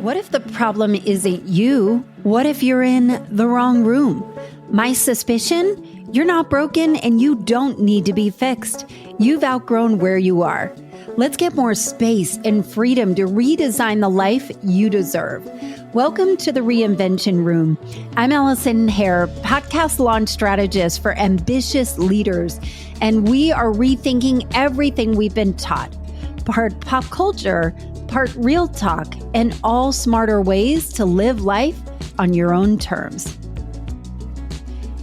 What if the problem isn't you? What if you're in the wrong room? My suspicion? You're not broken and you don't need to be fixed. You've outgrown where you are. Let's get more space and freedom to redesign the life you deserve. Welcome to the Reinvention Room. I'm Allison Hare, podcast launch strategist for ambitious leaders, and we are rethinking everything we've been taught. Part pop culture, part real talk, and all smarter ways to live life on your own terms.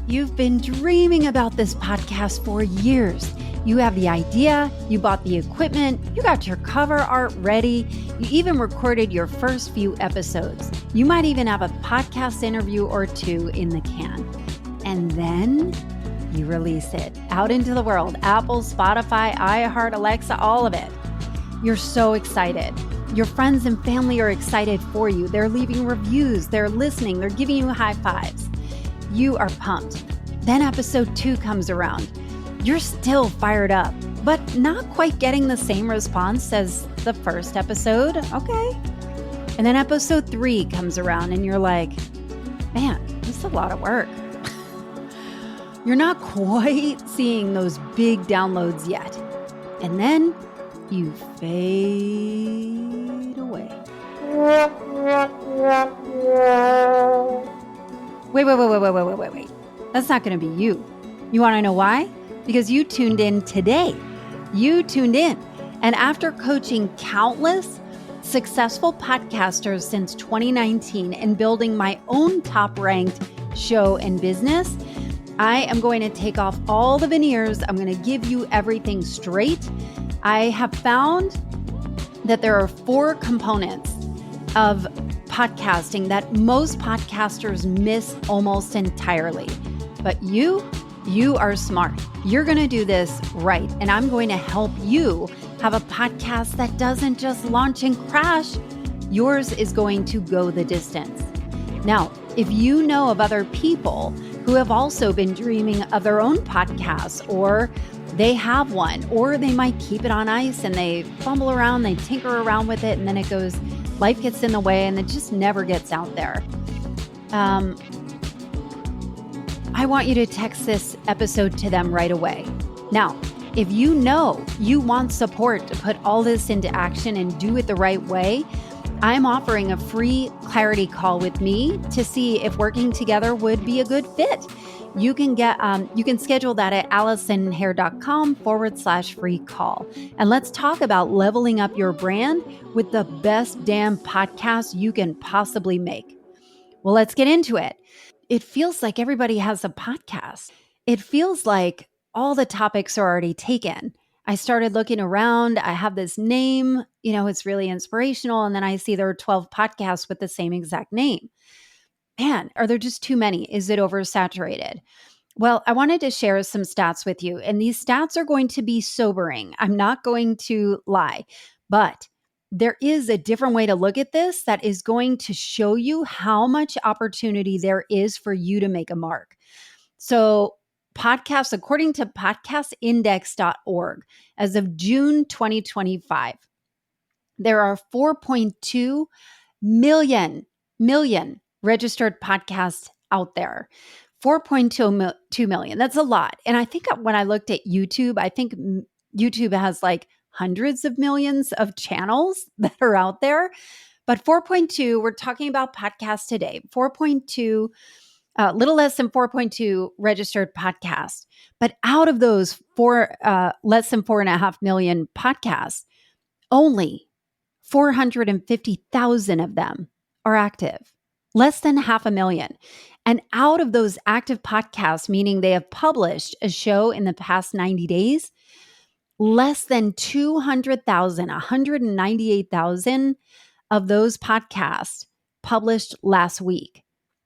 You've been dreaming about this podcast for years. You have the idea, you bought the equipment, you got your cover art ready, you even recorded your first few episodes. You might even have a podcast interview or two in the can. And then you release it out into the world. Apple, Spotify, iHeart, Alexa, all of it. You're so excited. Your friends and family are excited for you. They're leaving reviews, they're listening, they're giving you high fives. You are pumped. Then episode 2 comes around. You're still fired up, but not quite getting the same response as the first episode. Okay. And then episode 3 comes around and you're like, man, this is a lot of work. You're not quite seeing those big downloads yet. And then you fade away. Wait. That's not going to be you. You want to know why? Because you tuned in today. You tuned in. And after coaching countless successful podcasters since 2019 and building my own top-ranked show and business, I am going to take off all the veneers. I'm going to give you everything straight. I have found that there are 4 components of podcasting that most podcasters miss almost entirely. But you are smart. You're going to do this right. And I'm going to help you have a podcast that doesn't just launch and crash. Yours is going to go the distance. Now, if you know of other people who have also been dreaming of their own podcasts, or they have one, or they might keep it on ice and they fumble around, they tinker around with it, and then it goes, life gets in the way and it just never gets out there. I want you to text this episode to them right away. Now, if you know you want support to put all this into action and do it the right way, I'm offering a free clarity call with me to see if working together would be a good fit. You can schedule that at AllisonHare.com/free call. And let's talk about leveling up your brand with the best damn podcast you can possibly make. Well, let's get into it. It feels like everybody has a podcast. It feels like all the topics are already taken. I started looking around. I have this name, it's really inspirational. And then I see there are 12 podcasts with the same exact name. Man, are there just too many? Is it oversaturated? Well, I wanted to share some stats with you. And these stats are going to be sobering. I'm not going to lie, but there is a different way to look at this that is going to show you how much opportunity there is for you to make a mark. So podcasts, according to podcastindex.org, as of June 2025, there are 4.2 million registered podcasts out there. 4.2 million. That's a lot. And I think when I looked at YouTube, I think YouTube has like hundreds of millions of channels that are out there. But 4.2, we're talking about podcasts today. 4.2, little less than 4.2 registered podcasts. But out of those less than 4.5 million podcasts, only 450,000 of them are active. Less than 500,000. And out of those active podcasts, meaning they have published a show in the past 90 days, less than 200,000, 198,000 of those podcasts published last week.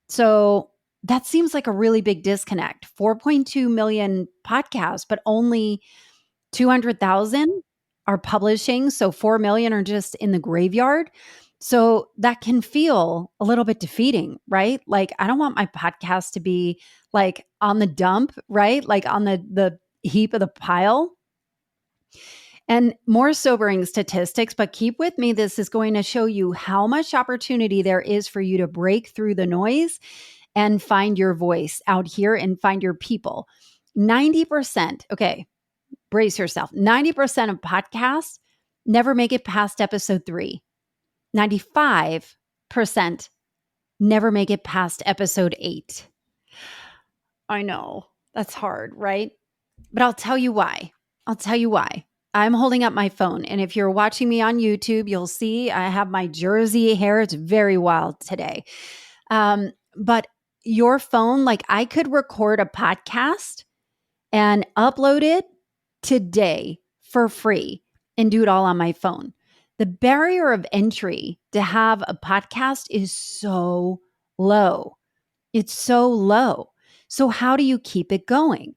So that seems like a really big disconnect. 4.2 million podcasts, but only 200,000 are publishing. So 4 million are just in the graveyard. So that can feel a little bit defeating, right? Like, I don't want my podcast to be like on the dump, right? Like on the heap of the pile. And more sobering statistics, but keep with me. This is going to show you how much opportunity there is for you to break through the noise and find your voice out here and find your people. 90%, okay, brace yourself. 90% of podcasts never make it past episode 3. 95% never make it past episode 8. I know that's hard, right? But I'll tell you why. I'll tell you why. I'm holding up my phone. And if you're watching me on YouTube, you'll see I have my Jersey hair. It's very wild today. But your phone, like I could record a podcast and upload it today for free and do it all on my phone. The barrier of entry to have a podcast is so low. It's so low. So how do you keep it going?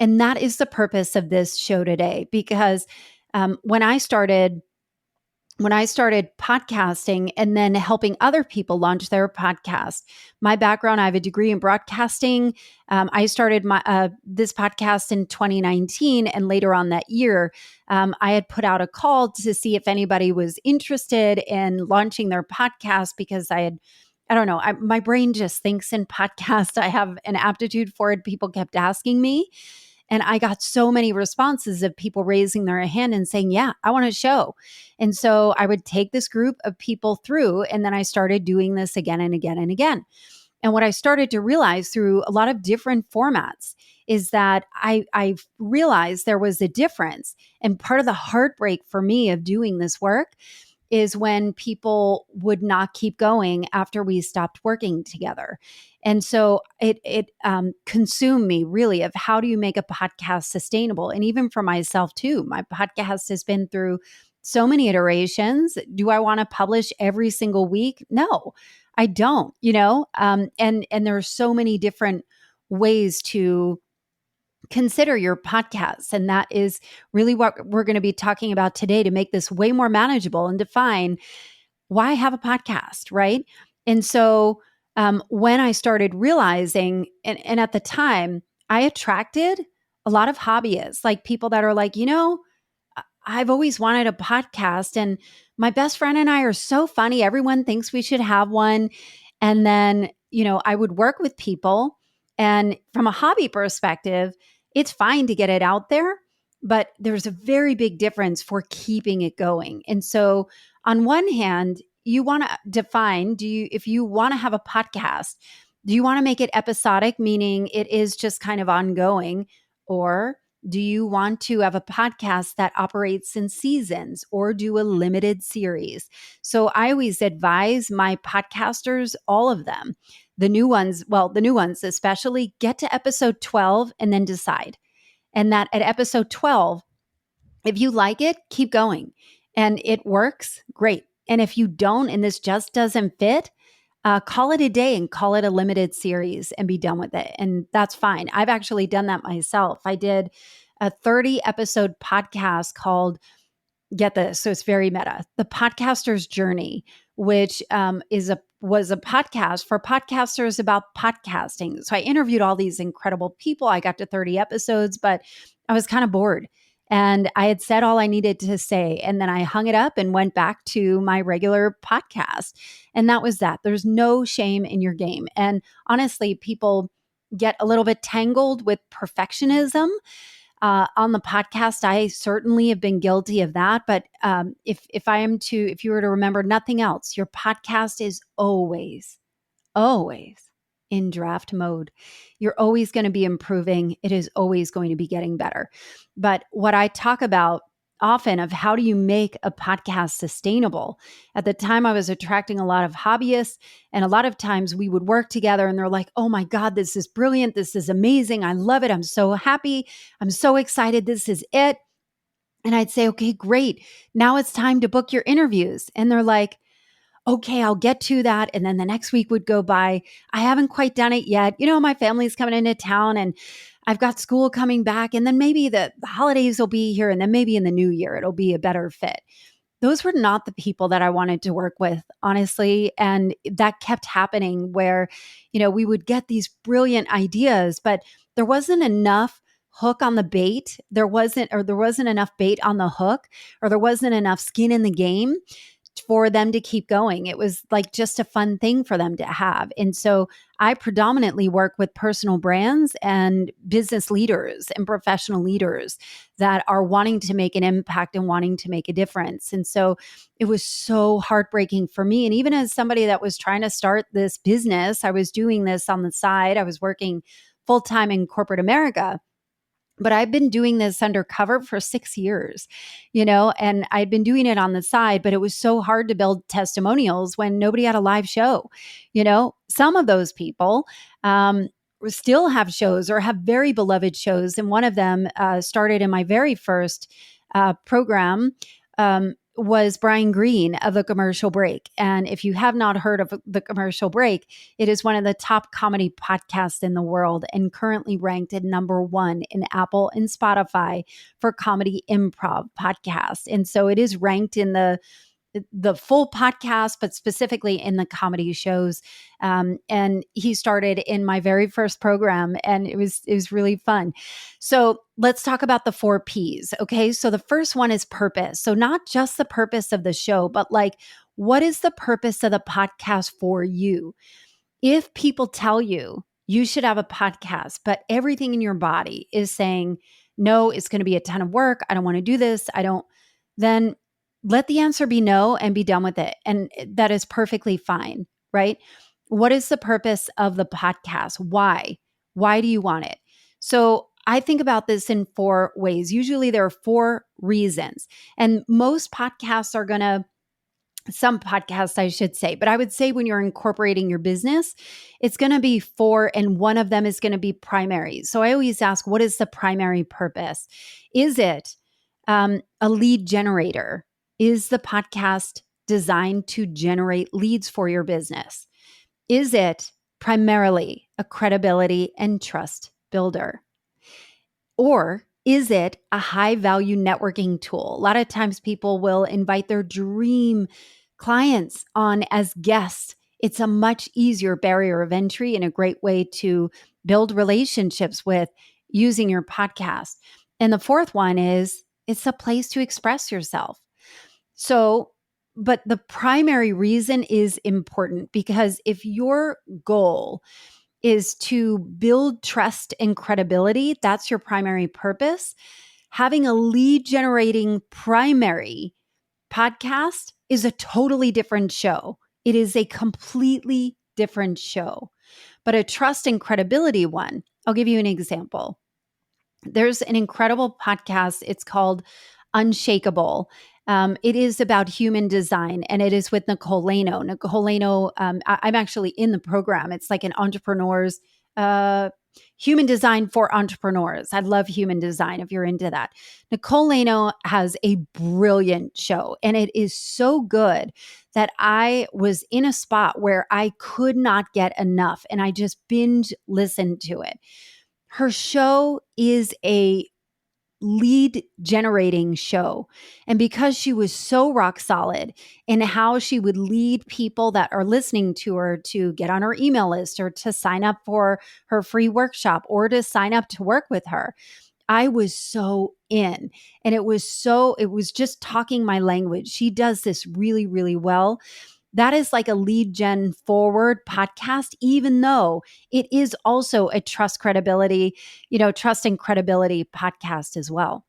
And that is the purpose of this show today, because when I started podcasting and then helping other people launch their podcast, my background, I have a degree in broadcasting. I started this podcast in 2019, and later on that year, I had put out a call to see if anybody was interested in launching their podcast, because I don't know, my brain just thinks in podcast. I have an aptitude for it. People kept asking me. And I got so many responses of people raising their hand and saying, yeah, I want a show. And so I would take this group of people through, and then I started doing this again and again and again. And what I started to realize through a lot of different formats is that I realized there was a difference. And part of the heartbreak for me of doing this work is when people would not keep going after we stopped working together. And so it consumed me really of how do you make a podcast sustainable? And even for myself too, my podcast has been through so many iterations. Do I want to publish every single week? No, I don't, and there are so many different ways to consider your podcasts. And that is really what we're going to be talking about today to make this way more manageable and define why have a podcast, right? And so when I started realizing, and at the time, I attracted a lot of hobbyists, like people that are like, I've always wanted a podcast, and my best friend and I are so funny. Everyone thinks we should have one. And then, I would work with people, and from a hobby perspective, it's fine to get it out there, but there's a very big difference for keeping it going. And so on one hand, you want to define, if you want to have a podcast, do you want to make it episodic, meaning it is just kind of ongoing, or do you want to have a podcast that operates in seasons or do a limited series? So I always advise my podcasters, all of them, the new ones especially, get to episode 12 and then decide. And that at episode 12, if you like it, keep going. And it works, great. And if you don't, and this just doesn't fit, call it a day and call it a limited series and be done with it. And that's fine. I've actually done that myself. I did a 30 episode podcast called, get this, so it's very meta, The Podcaster's Journey, which was a podcast for podcasters about podcasting. So I interviewed all these incredible people. I got to 30 episodes, but I was kind of bored. And I had said all I needed to say. And then I hung it up and went back to my regular podcast. And that was that. There's no shame in your game. And honestly, people get a little bit tangled with perfectionism. On the podcast, I certainly have been guilty of that. But if you were to remember nothing else, your podcast is always in draft mode. You're always going to be improving. It is always going to be getting better. But what I talk about often of how do you make a podcast sustainable? At the time, I was attracting a lot of hobbyists, and a lot of times we would work together and they're like, oh my God, this is brilliant. This is amazing. I love it. I'm so happy. I'm so excited. This is it. And I'd say, okay, great. Now it's time to book your interviews. And they're like, okay, I'll get to that. And then the next week would go by. I haven't quite done it yet. My family's coming into town and I've got school coming back. And then maybe the holidays will be here. And then maybe in the new year, it'll be a better fit. Those were not the people that I wanted to work with, honestly. And that kept happening where, we would get these brilliant ideas, but there wasn't enough hook on the bait. There wasn't enough bait on the hook, or there wasn't enough skin in the game for them to keep going. It was like just a fun thing for them to have. And so I predominantly work with personal brands and business leaders and professional leaders that are wanting to make an impact and wanting to make a difference. And so it was so heartbreaking for me. And even as somebody that was trying to start this business, I was doing this on the side. I was working full time in corporate America, but I've been doing this undercover for 6 years, and I'd been doing it on the side, but it was so hard to build testimonials when nobody had a live show. Some of those people still have shows or have very beloved shows. And one of them started in my very first program. Was Brian Green of The Commercial Break. And if you have not heard of The Commercial Break, it is one of the top comedy podcasts in the world and currently ranked at #1 in Apple and Spotify for comedy improv podcasts. And so it is ranked in the full podcast, but specifically in the comedy shows. And he started in my very first program, and it was really fun. So let's talk about the 4 Ps. Okay. So the first one is purpose. So not just the purpose of the show, but like, what is the purpose of the podcast for you? If people tell you you should have a podcast, but everything in your body is saying, no, it's going to be a ton of work, I don't want to do this, then let the answer be no and be done with it. And that is perfectly fine, right? What is the purpose of the podcast? Why? Why do you want it? So I think about this in 4 ways. Usually there are 4 reasons. And most podcasts are going to, some podcasts, I should say, but I would say when you're incorporating your business, it's going to be 4, and one of them is going to be primary. So I always ask, what is the primary purpose? Is it a lead generator? Is the podcast designed to generate leads for your business? Is it primarily a credibility and trust builder? Or is it a high value networking tool? A lot of times people will invite their dream clients on as guests. It's a much easier barrier of entry and a great way to build relationships with using your podcast. And the fourth one is it's a place to express yourself. So, but the primary reason is important because if your goal is to build trust and credibility, that's your primary purpose. Having a lead generating primary podcast is a totally different show. It is a completely different show. But a trust and credibility one, I'll give you an example. There's an incredible podcast. It's called Unshakable. It is about human design, and it is with Nicole Lano. Nicole Lano, I'm actually in the program. It's like an entrepreneur's human design for entrepreneurs. I love human design if you're into that. Nicole Lano has a brilliant show, and it is so good that I was in a spot where I could not get enough, and I just binge listened to it. Her show is a lead generating show. And because she was so rock solid in how she would lead people that are listening to her to get on her email list or to sign up for her free workshop or to sign up to work with her, I was so in. And it was just talking my language. She does this really, really well. That is like a lead gen forward podcast, even though it is also a trust and credibility podcast as well.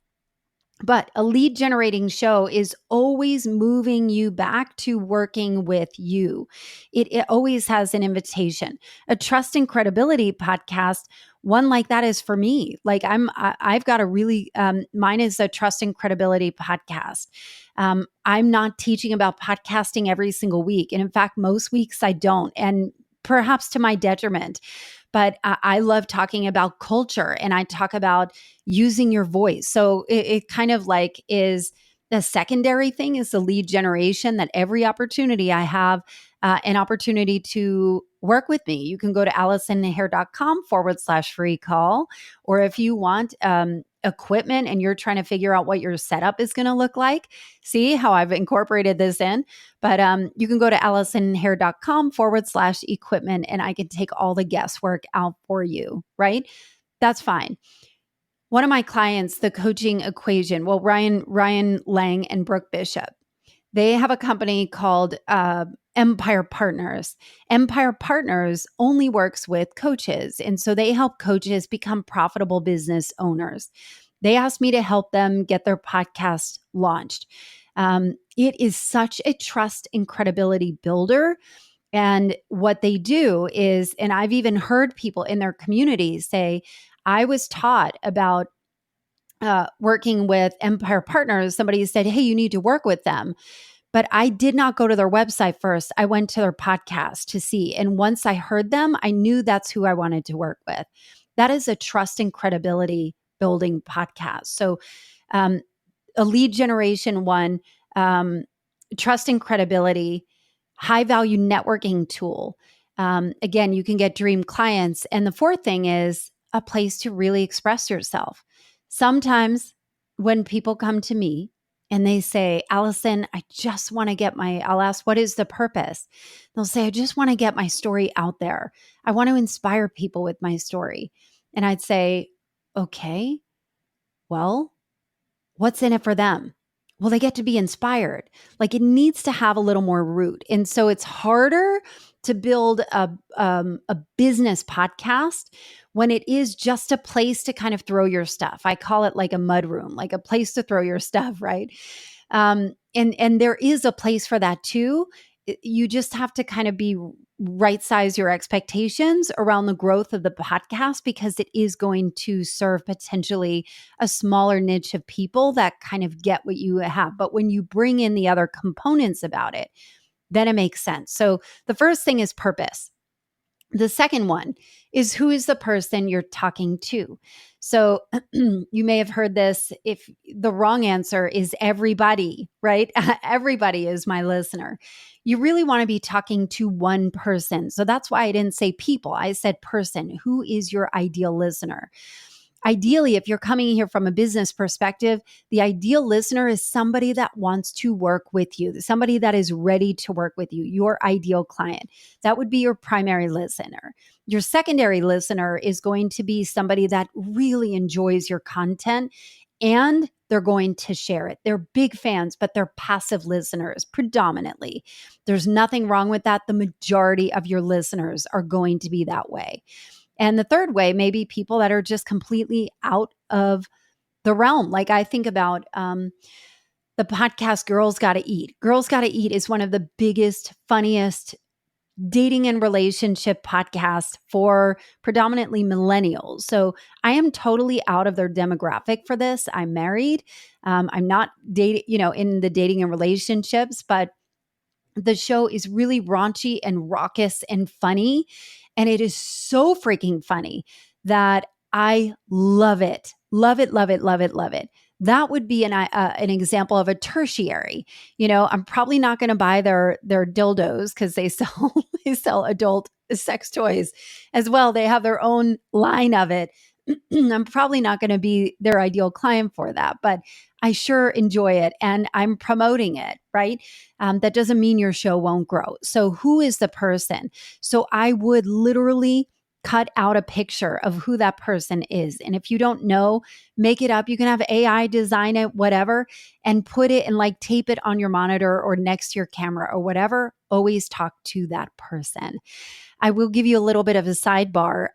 But a lead generating show is always moving you back to working with you. It always has an invitation. A trust and credibility podcast, one like that is for me. Like I've got a really, mine is a trust and credibility podcast. I'm not teaching about podcasting every single week. And in fact, most weeks I don't. And perhaps to my detriment. But I love talking about culture, and I talk about using your voice. So it kind of like is the secondary thing is the lead generation, that every opportunity I have an opportunity to work with me. You can go to AllisonHair.com/free call. Or if you want equipment and you're trying to figure out what your setup is going to look like, see how I've incorporated this in. But you can go to AllisonHair.com/equipment, and I can take all the guesswork out for you, right? That's fine. One of my clients, the Coaching Equation, well, Ryan Lang and Brooke Bishop, they have a company called Empire Partners. Empire Partners only works with coaches. And so they help coaches become profitable business owners. They asked me to help them get their podcast launched. It is such a trust and credibility builder. And what they do is, and I've even heard people in their communities say, I was taught about working with Empire Partners. Somebody said, hey, you need to work with them. But I did not go to their website first. I went to their podcast to see. And once I heard them, I knew that's who I wanted to work with. That is a trust and credibility building podcast. So, a lead generation one, trust and credibility, high value networking tool. Again, you can get dream clients. And the fourth thing is a place to really express yourself. Sometimes when people come to me and they say, Allison, I just want to get I'll ask, what is the purpose? They'll say, I just want to get my story out there. I want to inspire people with my story. And I'd say, okay, well, what's in it for them? Well, they get to be inspired. Like it needs to have a little more root. And so it's harder to build a business podcast when it is just a place to kind of throw your stuff. I call it like a mud room, like a place to throw your stuff, right? And there is a place for that too. You just have to kind of be right size your expectations around the growth of the podcast because it is going to serve potentially a smaller niche of people that kind of get what you have. But when you bring in the other components about it, then it makes sense. So the first thing is purpose. The second one is who is the person you're talking to? So you may have heard this. If the wrong answer is everybody, right? Everybody is my listener. You really want to be talking to one person. So that's why I didn't say people. I said person. Who is your ideal listener? Ideally, if you're coming here from a business perspective, the ideal listener is somebody that wants to work with you, somebody that is ready to work with you, your ideal client. That would be your primary listener. Your secondary listener is going to be somebody that really enjoys your content and they're going to share it. They're big fans, but they're passive listeners predominantly. There's nothing wrong with that. The majority of your listeners are going to be that way. And the third way may be people that are just completely out of the realm. Like I think about the podcast Girls Gotta Eat. Girls Gotta Eat is one of the biggest, funniest dating and relationship podcasts for predominantly millennials. So I am totally out of their demographic for this. I'm married. I'm not dating, in the dating and relationships, but the show is really raunchy and raucous and funny. And it is so freaking funny that I love it. Love it, love it, love it, love it. That would be an example of a tertiary. I'm probably not going to buy their dildos because they sell adult sex toys as well. They have their own line of it. I'm probably not going to be their ideal client for that, but I sure enjoy it and I'm promoting it, right? That doesn't mean your show won't grow. So who is the person? So I would literally cut out a picture of who that person is. And if you don't know, make it up. You can have AI design it, whatever, and put it and like tape it on your monitor or next to your camera or whatever. Always talk to that person. I will give you a little bit of a sidebar.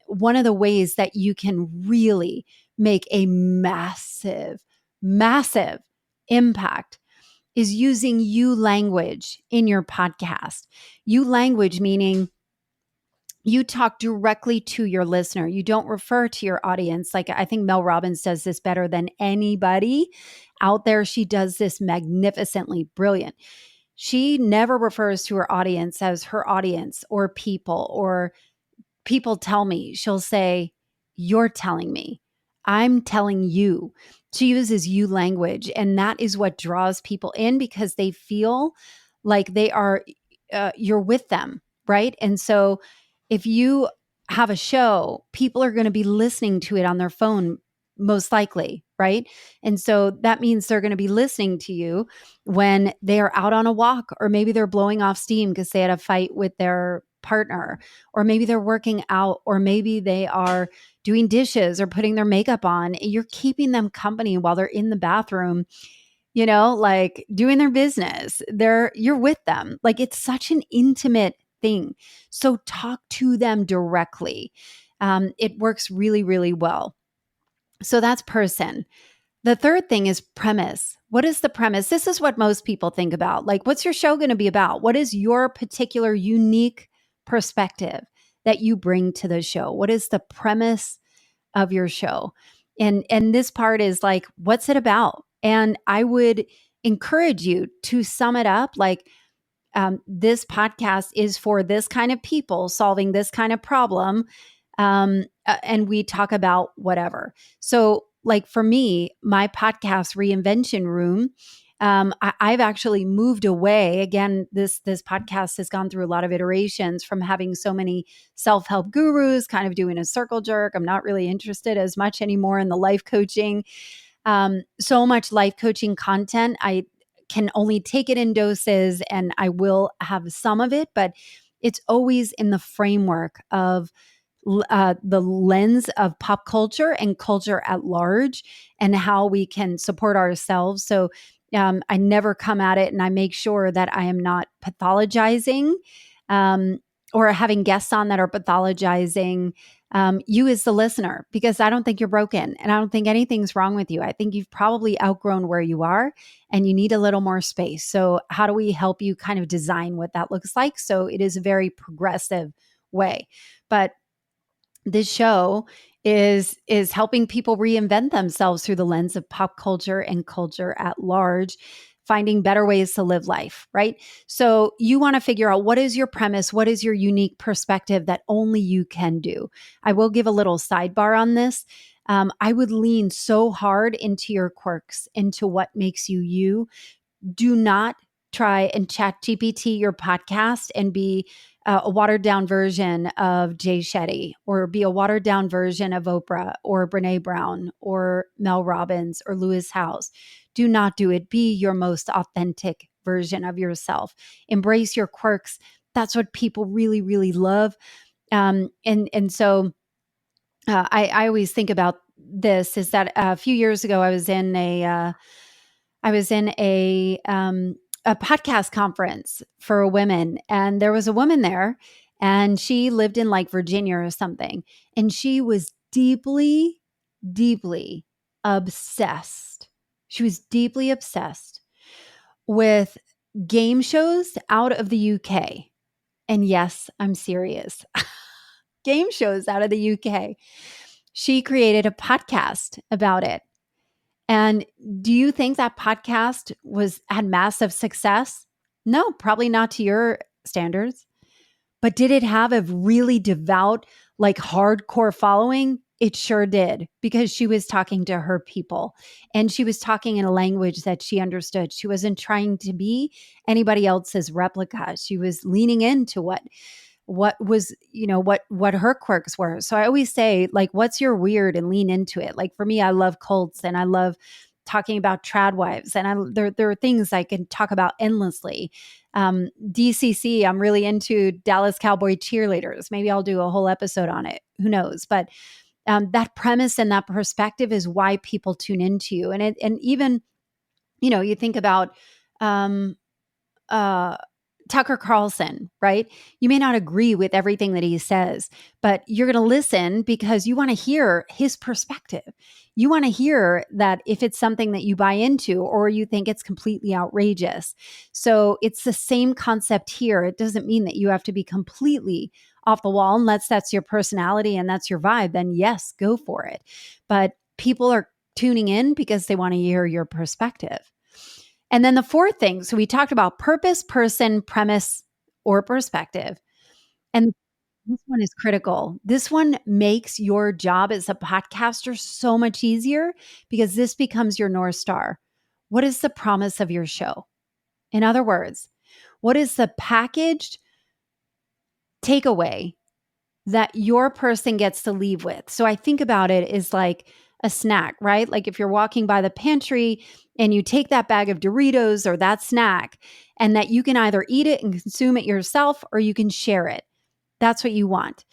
One of the ways that you can really make a massive impact is using you language in your podcast. You language meaning you talk directly to your listener. You don't refer to your audience. Like I think Mel Robbins does this better than anybody out there. She does this magnificently brilliant. She never refers to her audience as her audience or people tell me. She'll say, you're telling me. I'm telling you. She uses you language. And that is what draws people in because they feel like you're with them, right? And so if you have a show, people are going to be listening to it on their phone, most likely, right? And so that means they're going to be listening to you when they are out on a walk, or maybe they're blowing off steam because they had a fight with their partner, or maybe they're working out, or maybe they are doing dishes or putting their makeup on. You're keeping them company while they're in the bathroom, like doing their business. You're with them. Like, it's such an intimate thing. So talk to them directly. It works really, really well. So that's person. The third thing is premise. What is the premise? This is what most people think about. Like, what's your show going to be about? What is your particular unique perspective that you bring to the show? What is the premise of your show? And this part is like, what's it about? And I would encourage you to sum it up like, this podcast is for this kind of people solving this kind of problem. And we talk about whatever. So, like for me, my podcast Reinvention Room, I've actually moved away. Again, this podcast has gone through a lot of iterations from having so many self-help gurus, kind of doing a circle jerk. I'm not really interested as much anymore in the life coaching. So much life coaching content. I can only take it in doses, and I will have some of it, but it's always in the framework of the lens of pop culture and culture at large, and how we can support ourselves. So I never come at it, and I make sure that I am not pathologizing, or having guests on that are pathologizing you as the listener, because I don't think you're broken, and I don't think anything's wrong with you. I think you've probably outgrown where you are and you need a little more space. So how do we help you kind of design what that looks like? So it is a very progressive way. But this show is helping people reinvent themselves through the lens of pop culture and culture at large, finding better ways to live life, right? So you want to figure out, what is your premise? What is your unique perspective that only you can do? I will give a little sidebar on this. I would lean so hard into your quirks, into what makes you you. Do not try and chat GPT your podcast and be a watered down version of Jay Shetty, or be a watered down version of Oprah or Brene Brown or Mel Robbins or Lewis Howes. Do not do it. Be your most authentic version of yourself. Embrace your quirks. That's what people really, really love. So I always think about this, is that a few years ago I was in a podcast conference for women, and there was a woman there, and she lived in like Virginia or something, and she was deeply, deeply obsessed. She was deeply obsessed with game shows out of the UK. And yes, I'm serious. Game shows out of the UK. She created a podcast about it. And do you think that podcast had massive success? No, probably not to your standards. But did it have a really devout, like hardcore following? It sure did, because she was talking to her people, and she was talking in a language that she understood. She wasn't trying to be anybody else's replica. She was leaning into what was, what her quirks were. So I always say, like, what's your weird, and lean into it. Like for me, I love cults, and I love talking about trad wives, and there are things I can talk about endlessly. DCC, I'm really into Dallas Cowboy cheerleaders. Maybe I'll do a whole episode on it. Who knows? But that premise and that perspective is why people tune into you. And even, you think about Tucker Carlson, right? You may not agree with everything that he says, but you're going to listen because you want to hear his perspective. You want to hear that if it's something that you buy into, or you think it's completely outrageous. So it's the same concept here. It doesn't mean that you have to be completely off the wall, unless that's your personality and that's your vibe. Then yes, go for it. But people are tuning in because they want to hear your perspective. And then the fourth thing, so we talked about purpose, person, premise, or perspective. And this one is critical. This one makes your job as a podcaster so much easier, because this becomes your North Star. What is the promise of your show? In other words, what is the packaged takeaway that your person gets to leave with? So I think about it as like a snack, right? Like if you're walking by the pantry and you take that bag of Doritos or that snack, and that you can either eat it and consume it yourself, or you can share it. That's what you want.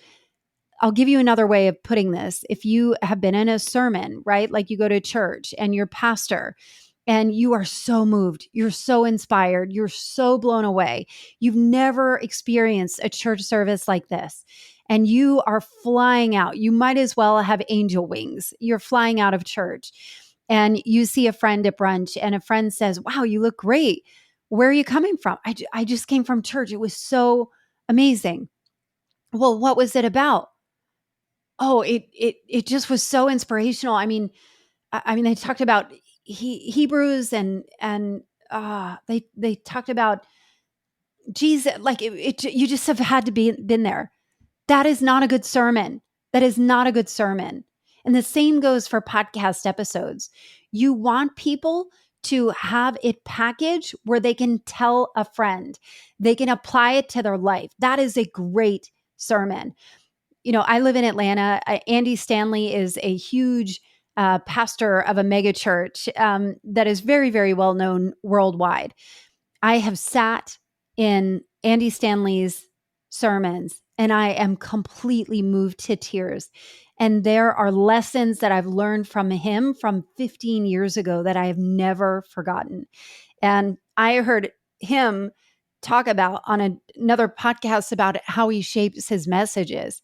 I'll give you another way of putting this. If you have been in a sermon, right? Like you go to church and your pastor and you are so moved, you're so inspired, you're so blown away. You've never experienced a church service like this. And you are flying out. You might as well have angel wings. You're flying out of church. And you see a friend at brunch, and a friend says, "Wow, you look great. Where are you coming from?" I just came from church. It was so amazing. Well, what was it about? Oh, it just was so inspirational. I mean, they talked about Hebrews, and they talked about Jesus. Like you just have had to been there. That is not a good sermon. That is not a good sermon. And the same goes for podcast episodes. You want people to have it packaged where they can tell a friend, they can apply it to their life. That is a great sermon. I live in Atlanta. Andy Stanley is a huge pastor of a mega church that is very, very well known worldwide. I have sat in Andy Stanley's sermons and I am completely moved to tears. And there are lessons that I've learned from him from 15 years ago that I have never forgotten. And I heard him talk about on another podcast about how he shapes his messages.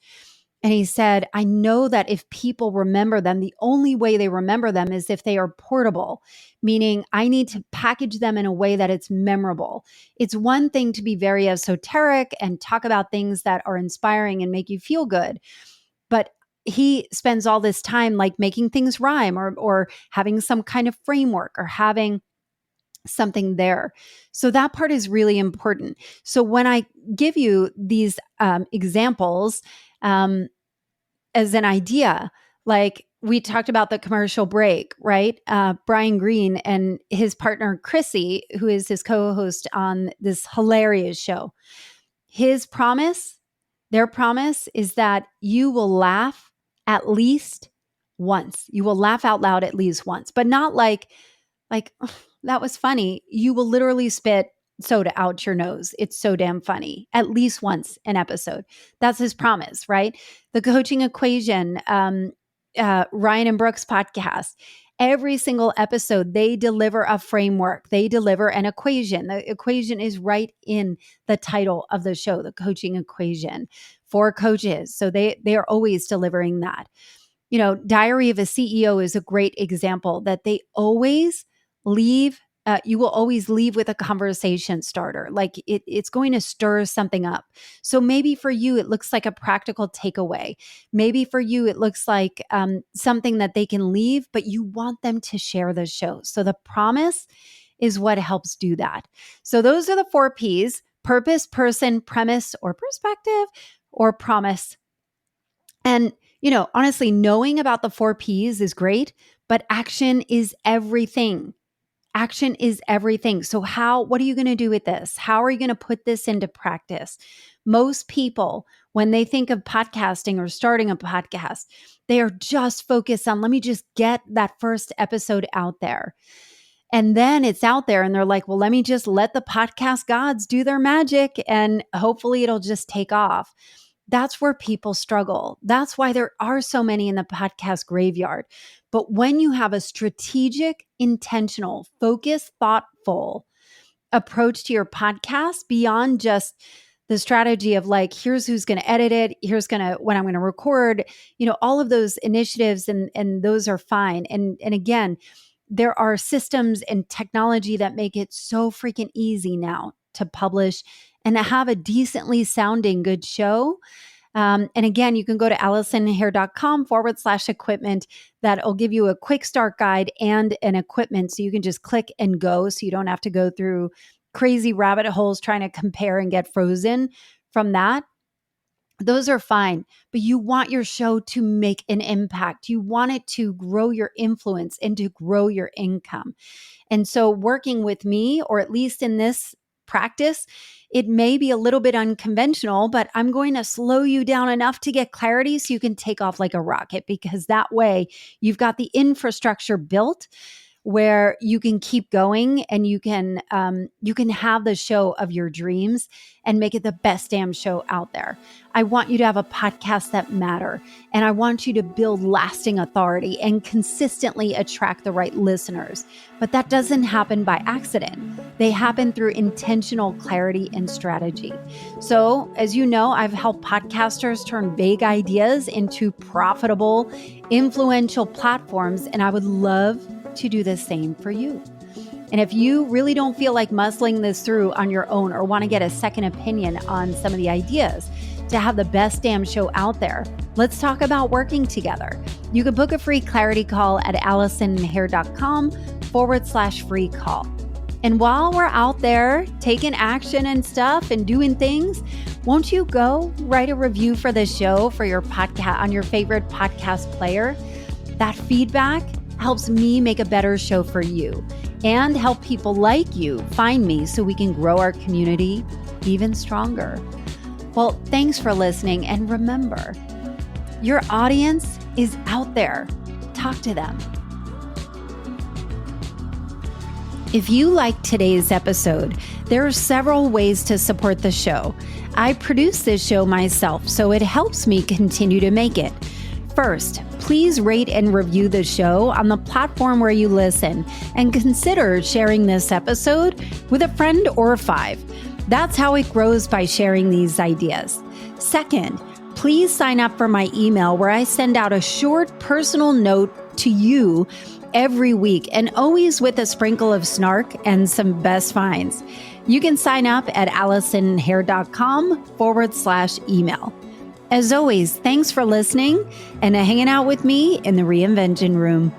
And he said, I know that if people remember them, the only way they remember them is if they are portable, meaning I need to package them in a way that it's memorable. It's one thing to be very esoteric and talk about things that are inspiring and make you feel good. But he spends all this time like making things rhyme or having some kind of framework or having something there. So that part is really important. So when I give you these examples, as an idea, like we talked about the commercial break, right? Brian Green and his partner, Chrissy, who is his co-host on this hilarious show. Their promise is that you will laugh at least once. You will laugh out loud at least once, but not like, that was funny. You will literally spit soda out your nose. It's so damn funny. At least once an episode. That's his promise, right? The Coaching Equation, Ryan and Brooks podcast. Every single episode, they deliver a framework. They deliver an equation. The equation is right in the title of the show, The Coaching Equation, for coaches. So they are always delivering that. Diary of a CEO is a great example that they always leave. You will always leave with a conversation starter. Like it's going to stir something up. So maybe for you, it looks like a practical takeaway. Maybe for you, it looks like something that they can leave, but you want them to share the show. So the promise is what helps do that. So those are the 4 Ps: purpose, person, premise, or perspective, or promise. And honestly, knowing about the 4 Ps is great, but action is everything. Action is everything. So what are you going to do with this? How are you going to put this into practice? Most people, when they think of podcasting or starting a podcast, they are just focused on, let me just get that first episode out there. And then it's out there and they're like, well, let me just let the podcast gods do their magic and hopefully it'll just take off. That's where people struggle. That's why there are so many in the podcast graveyard. But when you have a strategic, intentional, focused, thoughtful approach to your podcast beyond just the strategy of like, here's who's going to edit it, here's when I'm going to record, all of those initiatives and those are fine. And again, there are systems and technology that make it so freaking easy now to publish and to have a decently sounding good show. And again, you can go to AllisonHair.com/equipment. That'll give you a quick start guide and an equipment. So you can just click and go. So you don't have to go through crazy rabbit holes trying to compare and get frozen from that. Those are fine, but you want your show to make an impact. You want it to grow your influence and to grow your income. And so working with me, or at least in this practice, it may be a little bit unconventional, but I'm going to slow you down enough to get clarity so you can take off like a rocket, because that way you've got the infrastructure built where you can keep going and you can have the show of your dreams and make it the best damn show out there. I want you to have a podcast that matter, and I want you to build lasting authority and consistently attract the right listeners. But that doesn't happen by accident. They happen through intentional clarity and strategy. So, as you know, I've helped podcasters turn vague ideas into profitable, influential platforms, and I would love to do the same for you. And if you really don't feel like muscling this through on your own or want to get a second opinion on some of the ideas to have the best damn show out there, let's talk about working together. You can book a free clarity call at AllisonHair.com/free call. And while we're out there taking action and stuff and doing things, won't you go write a review for the show for your podcast on your favorite podcast player? That feedback helps me make a better show for you and help people like you find me so we can grow our community even stronger. Well, thanks for listening. And remember, your audience is out there. Talk to them. If you liked today's episode, there are several ways to support the show. I produce this show myself, so it helps me continue to make it. First, please rate and review the show on the platform where you listen, and consider sharing this episode with a friend or five. That's how it grows, by sharing these ideas. Second, please sign up for my email where I send out a short personal note to you every week, and always with a sprinkle of snark and some best finds. You can sign up at AllisonHair.com/email. As always, thanks for listening and hanging out with me in the Reinvention Room.